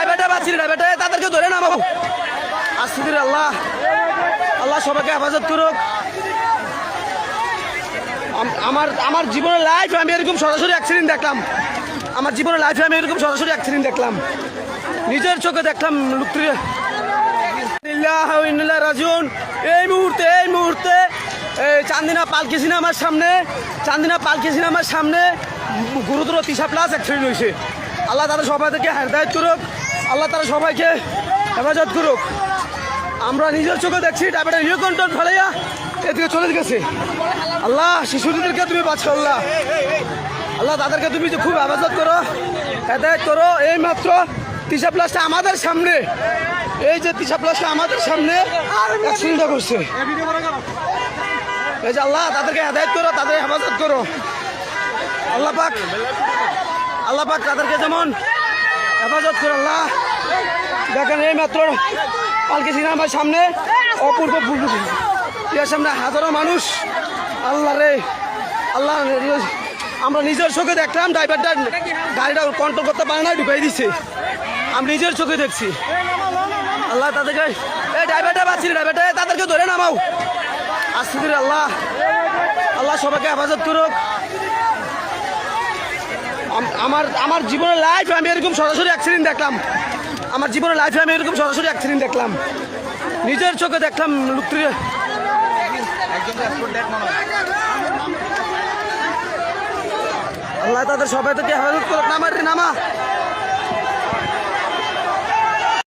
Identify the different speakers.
Speaker 1: ড্রাইভারটা পাচ্ছি ড্রাইভারটা তাদেরকে ধরে নামাবো আস্তে ধীরে। আল্লাহ আল্লাহ সবাইকে হেফাজত করুক। আমার জীবনের লাইফে আমি এরকম সরাসরি অ্যাক্সিডেন্ট দেখলাম। আমার জীবনের লাইফে আমি এরকম সরাসরি অ্যাক্সিডেন্ট দেখলাম, নিজের চোখে দেখলাম। রাজুন এই মুহূর্তে চান্দিনা পালকি সিনেমার সামনে গুরুতর 30+ অ্যাক্সিডেন্ট হয়েছে। আল্লাহ তারা সবাইকে হেদায়েত করুক, আল্লাহ তারা সবাইকে হেফাজত করুক। আমরা নিজের চোখে দেখছি ড্রাইভারটা রিও কন্ট্রোল ফেলাইয়া এদিকে চলে গেছে। আল্লাহ শিশুদেরকে তুমি বাঁচাও, আল্লাহ তাদেরকে তুমি যে খুব হেফাজত করো, হেদায়েত করো। এই মাত্র 30+টা আমাদের সামনে, এই যে 30+টা আমাদের সামনে অ্যাক্সিডেন্টটা করছে। এই যে আল্লাহ তাদেরকে হেদায়েত করো, তাদের হেফাজত করো। আল্লাহ পাক তাদেরকে যেমন হেফাজত করো। আল্লাহ দেখেন এই মাত্র পালকি সিনেমার সামনে অপূর্ব ইয়ার সামনে হাজারো মানুষ। আল্লাহ রে আল্লাহ, আমরা নিজের চোখে দেখলাম ড্রাইভারটা গাড়িটা কন্ট্রোল করতে পারে না, ঢুকাই দিচ্ছে। আমি নিজের চোখে দেখছি। আল্লাহ তাদেরকে এই ড্রাইভারটা পাচ্ছি ড্রাইভারটা তাদেরকে ধরে নামাও আস্তে ধীরে। আল্লাহ আল্লাহ সবাইকে হেফাজত করুক। আমার জীবনের লাইফে আমি এরকম সরাসরি অ্যাক্সিডেন্ট দেখলাম। আমার জীবনের লাইফে আমি এরকম সরাসরি অ্যাক্সিডেন্ট দেখলাম, নিজের চোখে দেখলাম। আল্লাহ তাদের সবাই থেকে হেফাজত করুক। নামা